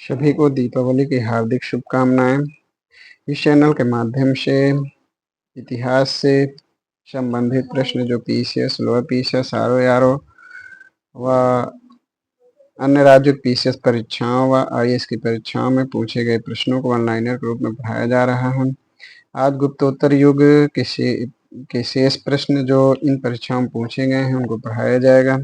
सभी को दीपावली की हार्दिक शुभकामनाएं। इस चैनल के माध्यम से इतिहास से संबंधित प्रश्न जो PCS, lower PCS, RO RO व अन्य राज्य पीसीएस परीक्षाओं व आईएएस की परीक्षाओं में पूछे गए प्रश्नों को वन लाइनर के रूप में पढ़ाया जा रहा है। आज गुप्तोत्तर युग के शेष प्रश्न जो इन परीक्षाओं में पूछे गए हैं उनको पढ़ाया जाएगा।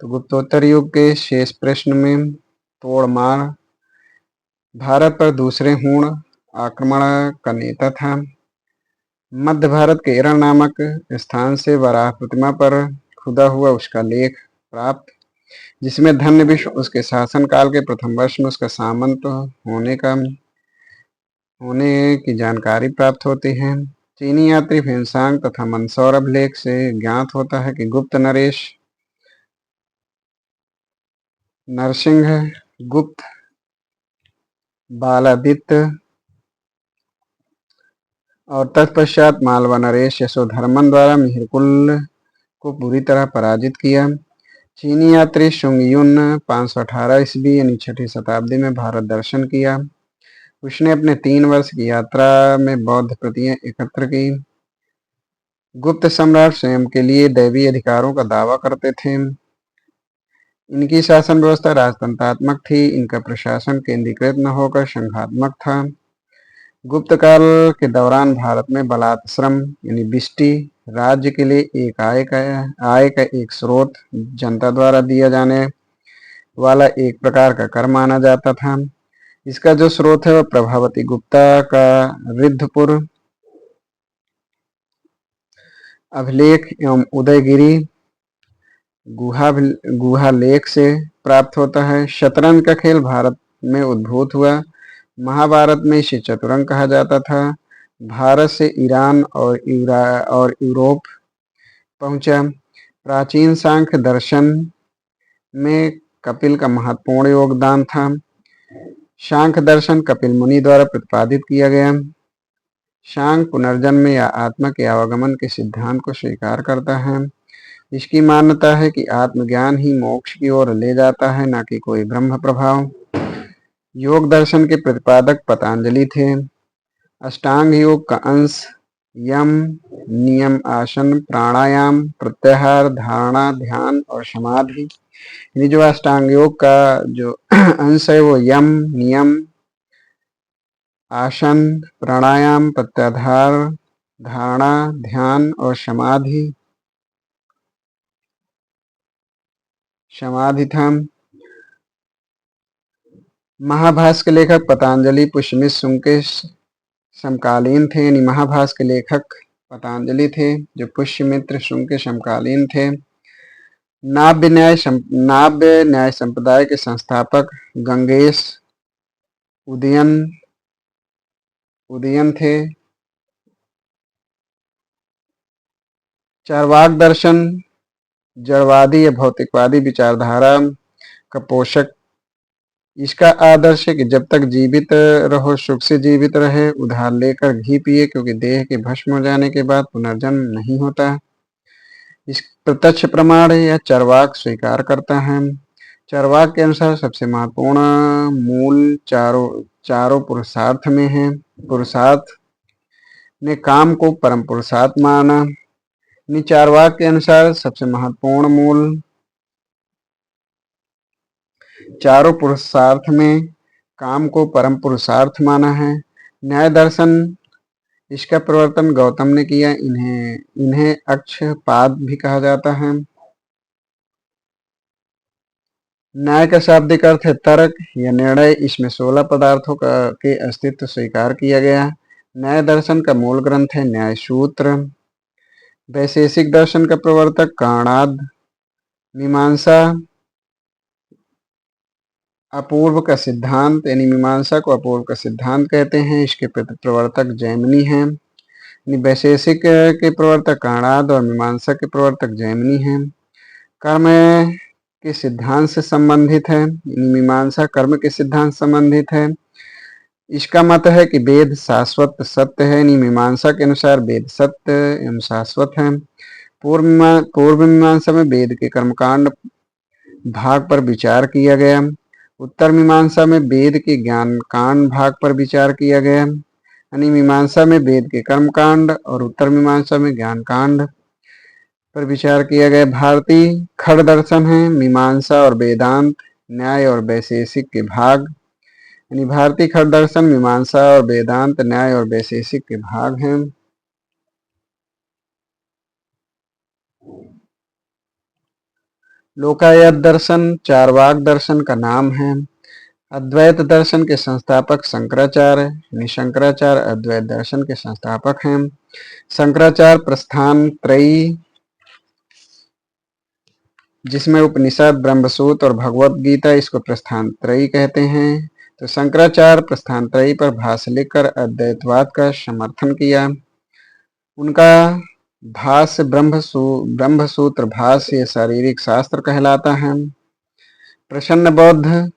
तो गुप्तोत्तर युग के शेष प्रश्न में तोड़मार भारत पर दूसरे हुण आक्रमण का नेता था। मध्य भारत केरल नामक स्थान से वराह प्रतिमा पर खुदा हुआ उसका लेख प्राप्त, जिसमें धन्य विश्व उसके शासनकाल के प्रथम वर्ष में उसका सामंत होने की जानकारी प्राप्त होती है। चीनी यात्री भेनसांग तथा मंदसौर अभिलेख से ज्ञात होता है कि गुप्त नरेश नरसिंह गुप्त बालादित्य और तत्पश्चात मालवा नरेश यशोधर्मन द्वारा मिहिरकुल को पूरी तरह पराजित किया। चीनी यात्री शुंगयुन 518 ईस्वी यानी 6ठी शताब्दी में भारत दर्शन किया। उसने अपने 3 वर्ष की यात्रा में बौद्ध कृतियां एकत्र की। गुप्त सम्राट स्वयं के लिए दैवीय अधिकारों का दावा करते थे। इनकी शासन व्यवस्था राजतंत्रात्मक थी। इनका प्रशासन केंद्रीकृत न होकर संघात्मक था। गुप्त काल के दौरान भारत में बलात्श्रम यानी बिष्टी राज्य के लिए एक आय का एक स्रोत, जनता द्वारा दिया जाने वाला एक प्रकार का कर माना जाता था। इसका जो स्रोत है वह प्रभावती गुप्ता का रिद्धपुर अभिलेख एवं उदयगिरी गुहा लेख से प्राप्त होता है। शतरंज का खेल भारत में उद्भूत हुआ। महाभारत में इसे चतुरंग कहा जाता था। भारत से ईरान और यूरोप पहुंचा। प्राचीन सांख्य दर्शन में कपिल का महत्वपूर्ण योगदान था। सांख्य दर्शन कपिल मुनि द्वारा प्रतिपादित किया गया। सांख्य पुनर्जन्म या आत्मा के आवागमन के सिद्धांत को स्वीकार करता है। इसकी मान्यता है कि आत्मज्ञान ही मोक्ष की ओर ले जाता है, न कि कोई ब्रह्म प्रभाव। योग दर्शन के प्रतिपादक पतंजलि थे। अष्टांग योग का अंश यम, नियम, आसन, प्राणायाम, प्रत्याहार, धारणा, ध्यान और समाधि, यानी जो अष्टांग योग का जो अंश है वो यम, नियम, आसन, प्राणायाम, प्रत्याहार, धारणा, ध्यान और समाधि था। महाभाष्य के लेखक पतंजलि पुष्यमित्र शुंग के समकालीन थे, यानी महाभाष्य के लेखक पतंजलि थे जो पुष्यमित्र शुंग के समकालीन थे। नाव्य न्याय संप्रदाय के संस्थापक गंगेश उदयन थे। चार्वाक दर्शन जड़वादी या भौतिकवादी विचारधारा का पोषक। इसका आदर्श है कि जब तक जीवित रहो सुख से जीवित रहे, उधार लेकर घी पिए, क्योंकि देह के भस्म हो जाने के बाद पुनर्जन्म नहीं होता। इस प्रत्यक्ष प्रमाण यह चार्वाक स्वीकार करता है। चार्वाक के अनुसार सबसे महत्वपूर्ण मूल चारों पुरुषार्थ में है। पुरुषार्थ ने काम को परम पुरुषार्थ माना। चार्वाक के अनुसार सबसे महत्वपूर्ण मूल चारों पुरुषार्थ में काम को परम पुरुषार्थ माना है। न्याय दर्शन इसका प्रवर्तन गौतम ने किया। इन्हें अक्षपाद भी कहा जाता है। न्याय का शाब्दिक अर्थ है तर्क या निर्णय। इसमें 16 पदार्थों के अस्तित्व स्वीकार किया गया। न्याय दर्शन का मूल ग्रंथ है न्याय सूत्र। वैशेषिक दर्शन का प्रवर्तक कर्णाद। मीमांसा अपूर्व का सिद्धांत, यानी मीमांसा को अपूर्व का सिद्धांत कहते हैं। इसके प्रवर्तक जैमिनी हैं। वैशेषिक के प्रवर्तक कर्णाद और मीमांसा के प्रवर्तक जैमिनी हैं। कर्म के सिद्धांत से संबंधित है। मीमांसा कर्म के सिद्धांत संबंधित है। इसका मत है कि वेद शाश्वत सत्य है। मीमांसा के अनुसार वेद सत्य एवं शाश्वत है। पूर्व मीमांसा में वेद के कर्मकांड भाग पर विचार किया गया। उत्तर मीमांसा में वेद के ज्ञान कांड भाग पर विचार किया गया, यानी मीमांसा में वेद के कर्म कांड और उत्तर मीमांसा में ज्ञान कांड पर विचार किया गया। भारतीय खड़ दर्शन है मीमांसा और वेदांत, न्याय और वैशेषिक के भाग, यानी भारतीय खड़ दर्शन मीमांसा और वेदांत, न्याय और वैशेषिक के भाग हैं। लोकायत दर्शन चारवाक दर्शन का नाम है। अद्वैत दर्शन के संस्थापक शंकराचार्य, यानी शंकराचार्य अद्वैत दर्शन के संस्थापक हैं। शंकराचार्य प्रस्थान त्रयी, जिसमें उपनिषद, ब्रह्मसूत्र और भगवत गीता, इसको प्रस्थान त्रयी कहते हैं। तो शंकराचार्य प्रस्थान त्रयी पर भाष्य लिखकर अद्वैतवाद का समर्थन किया। उनका भाष्य ब्रह्मसूत्र भाष्य शारीरिक शास्त्र कहलाता है। प्रसन्न बौद्ध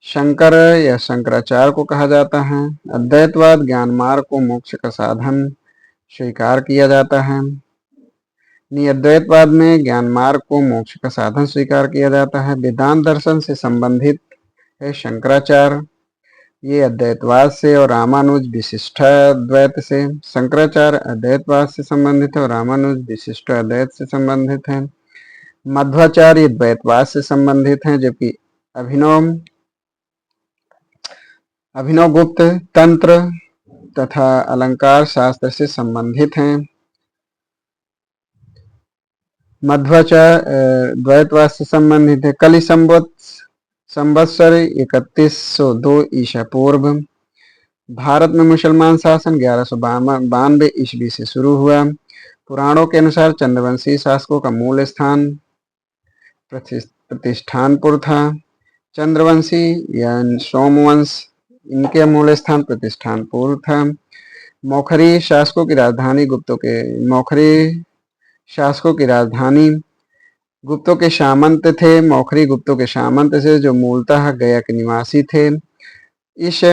शंकर या शंकराचार्य को कहा जाता है। अद्वैतवाद ज्ञान मार्ग को मोक्ष का साधन स्वीकार किया जाता है। अद्वैतवाद में ज्ञान मार्ग को मोक्ष का साधन स्वीकार किया जाता है। वेदांत दर्शन से संबंधित है शंकराचार्य, ये अद्वैतवाद से, और रामानुज विशिष्टाद्वैत से। शंकराचार्य अद्वैतवाद से संबंधित है और रामानुज विशिष्ट अद्वैत से संबंधित है। मध्वाचार्य द्वैतवाद से संबंधित हैं, जबकि अभिनव गुप्त तंत्र तथा अलंकार शास्त्र से संबंधित हैं। मध्वाचार्य द्वैतवाद से संबंधित है। कलि संवत्सर 3102 ईसा पूर्व भारत में मुसलमान शासन 1192 ईस्वी से शुरू हुआ। पुराणों के अनुसार चंद्रवंशी शासकों का मूल स्थान प्रतिष्ठानपुर था। चंद्रवंशी या सोमवंश, इनके मूल स्थान प्रतिष्ठानपुर था। मौखरी शासकों की राजधानी गुप्तों के सामंत थे। मौखरी गुप्तों के सामंत से, जो मूलतः गया के निवासी थे। इस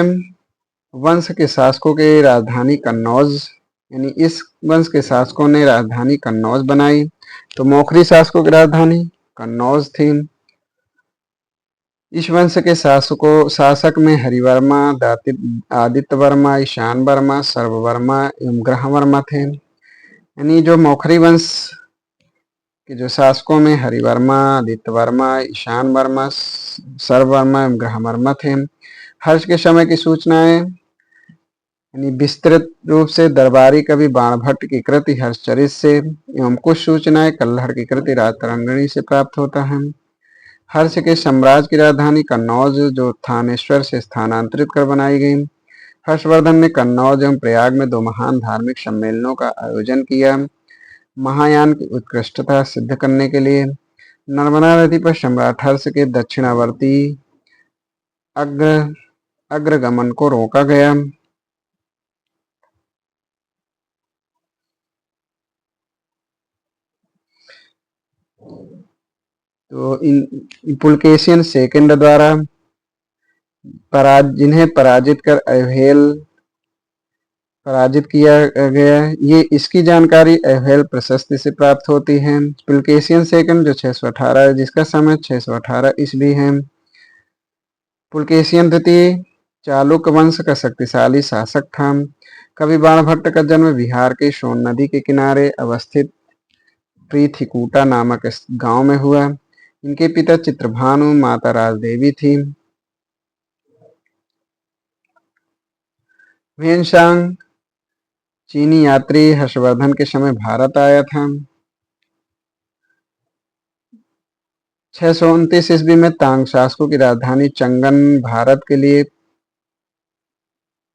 वंश के शासकों की राजधानी कन्नौज, यानी इस वंश के शासकों ने राजधानी कन्नौज बनाई। तो मौखरी शासकों की राजधानी कन्नौज थी। इस वंश के शासक में हरिवर्मा, आदित्य वर्मा, ईशान वर्मा, सर्ववर्मा एवं ग्रहवर्मा थे। यानी जो मौखरी वंश के जो शासकों में हरिवर्मा, आदित्य वर्मा, ईशान वर्मा, सर्ववर्मा एवं ग्रहवर्मा थे। हर्ष के समय की सूचनाएं, यानी विस्तृत रूप से दरबारी कवि बाणभट्ट की कृति हर्षचरित से एवं कुछ सूचनाएं कल्हड़ की कृति राजतरंगिणी से प्राप्त होता है। हर्ष के साम्राज्य की राजधानी कन्नौज, जो थानेश्वर से स्थानांतरित कर बनाई गई। हर्षवर्धन ने कन्नौज एवं प्रयाग में 2 महान धार्मिक सम्मेलनों का आयोजन किया। महायान की उत्कृष्टता सिद्ध करने के लिए नर्मदा नदी पर सम्राट हर्ष के दक्षिणावर्ती अग्रगमन को रोका गया। तो इन पुलकेशियन सेकंड द्वारा जिन्हें पराजित किया गया, ये इसकी जानकारी अवहेल प्रशस्ति से प्राप्त होती है। पुलकेशियन सेकंड जो 618 है, जिसका समय 618 ईस्वी है। पुलकेशियन द्वितीय चालुक्य वंश का शक्तिशाली शासक था। कवि बाणभट्ट का जन्म बिहार के सोन नदी के किनारे अवस्थित प्रीथिकूटा नामक गांव में हुआ। इनके पिता चित्रभानु, माता राजदेवी थी। वेनसांग चीनी यात्री हर्षवर्धन के समय भारत आया था। 629 ईस्वी में तांग शासकों की राजधानी चंगन भारत के लिए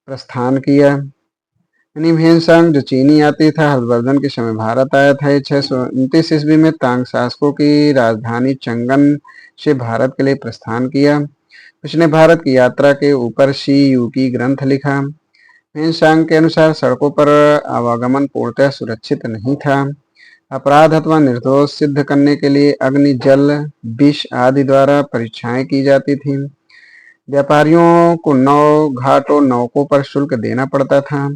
प्रस्थान किया। यानी वेनसांग जो चीनी यात्री था, हर्षवर्धन के समय भारत आया था। 629 ईस्वी में तांग शासकों की राजधानी चंगन से भारत के लिए प्रस्थान किया। उसने भारत की यात्रा के ऊपर शी युकी ग्रंथ लिखा। वेनसांग के अनुसार सड़कों पर आवागमन पूर्णतः सुरक्षित नहीं था। अपराध अथवा निर्दोष सिद्ध करने के लिए अग्नि, जल, विष आदि द्वारा परीक्षाएं की जाती थीं। व्यापारियों को नौ घाट और नौकों पर शुल्क देना पड़ता था।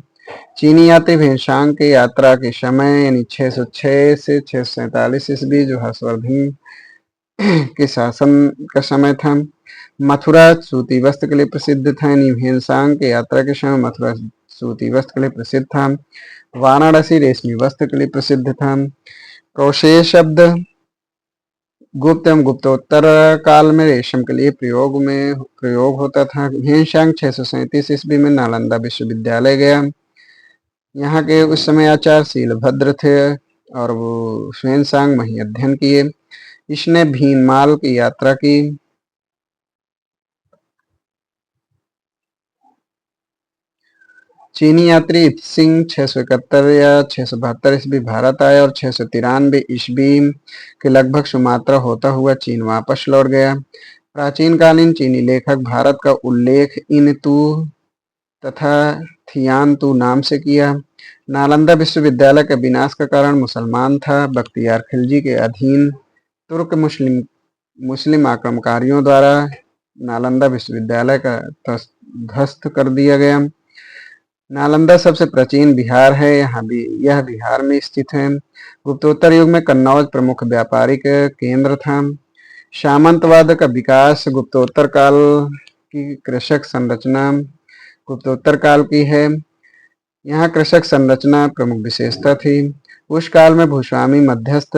चीनी यात्री वेनसांग के यात्रा के समय, यानी 606 से 647 ईस्वी, जो हर्षवर्धन के शासन का समय था। मथुरा सूती वस्त्र के लिए प्रसिद्ध था, यानी भीमसांग की यात्रा के समय मथुरा सूती वस्त्र के लिए प्रसिद्ध था। वाराणसी रेशमी वस्त्र के लिए प्रसिद्ध था। कौशेय शब्द गुप्त एवं गुप्तोत्तर काल में रेशम के लिए प्रयोग होता था। भीमसांग 637 ईस्वी में नालंदा विश्वविद्यालय गया। यहाँ के उस समय आचार्य शीलभद्र थे और वो ह्वेनसांग वहीं अध्ययन किए। इसने भीनमाल की यात्रा की। चीनी यात्री सिंह 671 या 672 ईस्वी भारत आया और 693 ईस्वी के लगभग सुमात्रा होता हुआ चीन वापस लौट गया। प्राचीन कालीन चीनी लेखक भारत का उल्लेख इन तू तथा थियान तू नाम से किया। नालंदा विश्वविद्यालय का विनाश का कारण मुसलमान था। बख्तियार खिलजी के अधीन तुर्क मुस्लिम आक्रमणकारियों द्वारा नालंदा विश्वविद्यालय का ध्वस्त कर दिया गया। नालंदा सबसे प्राचीन बिहार है, यह बिहार में स्थित है। गुप्तोत्तर युग में कन्नौज प्रमुख व्यापारिक केंद्र था। सामंतवाद का विकास गुप्तोत्तर काल की कृषक संरचना गुप्तोत्तर काल की है। यहाँ कृषक संरचना प्रमुख विशेषता थी। उस काल में भूस्वामी मध्यस्थ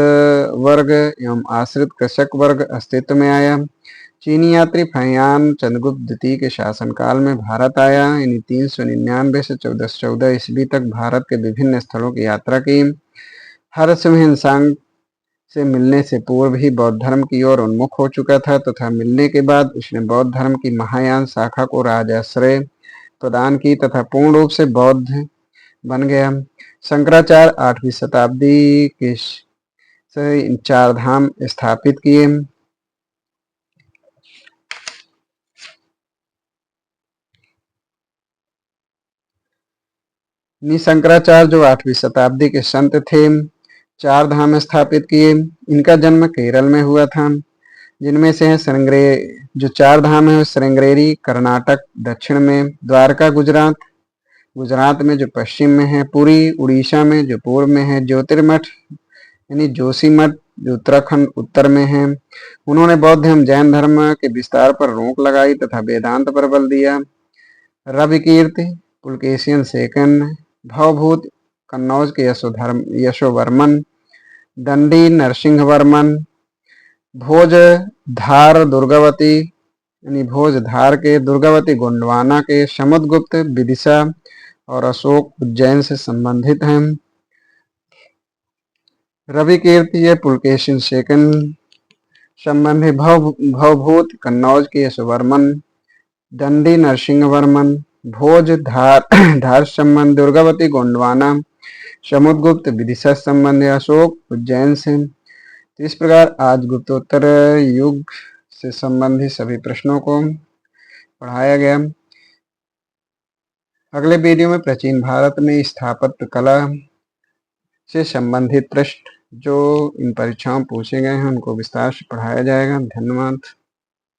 वर्ग एवं आश्रित कृषक वर्ग अस्तित्व में आया। चीनी यात्री फहियान चंद्रगुप्त द्वितीय के शासनकाल में भारत आया, यानी 399 से 1414 ईस्वी तक भारत के विभिन्न स्थलों की यात्रा की। हर्षवर्धन से मिलने से पूर्व ही बौद्ध धर्म की ओर उन्मुख हो चुका था तथा मिलने के बाद उसने बौद्ध धर्म की महायान शाखा को राजाश्रय प्रदान की तथा पूर्ण रूप से बौद्ध बन गया। शंकराचार्य 8वीं शताब्दी के से 4 धाम स्थापित किए। शंकराचार्य जो 8वीं शताब्दी के संत थे, 4 धाम स्थापित किए। इनका जन्म केरल में हुआ था, जिनमें से है जो 4 धाम है श्रृंगेरी कर्नाटक दक्षिण में, द्वारका गुजरात में जो पश्चिम में है, पुरी उड़ीसा में जो पूर्व में है, ज्योतिर्मठ यानी जोशीमठ जो उत्तराखंड उत्तर में है। उन्होंने बौद्ध एवं जैन धर्म के विस्तार पर रोक लगाई तथा वेदांत पर बल दिया। रविकीर्ति पुलकेशियन सेकंड, भवभूत कन्नौज के यशोवर्मन, दंडी नरसिंहवर्मन, भोजधार दुर्गावती यानी भोजधार के, दुर्गावती गोंडवाना के, समुद्रगुप्त विदिशा और अशोक उज्जैन से संबंधित हैं। रवि कीर्ति है पुलकेशिन सेकंड संबंधी, भवभूत कन्नौज के यशोवर्मन, दंडी नरसिंहवर्मन, भोज धार संबंध दुर्गावती गोंडवाना, समुद्रगुप्त विदिशा संबंधी, अशोक उज्जैन से। तो इस प्रकार आज गुप्तोत्तर युग से संबंधित सभी प्रश्नों को पढ़ाया गया। अगले वीडियो में प्राचीन भारत में स्थापत्य कला से संबंधित प्रश्न जो इन परीक्षाओं में पूछे गए हैं उनको विस्तार से पढ़ाया जाएगा। धन्यवाद।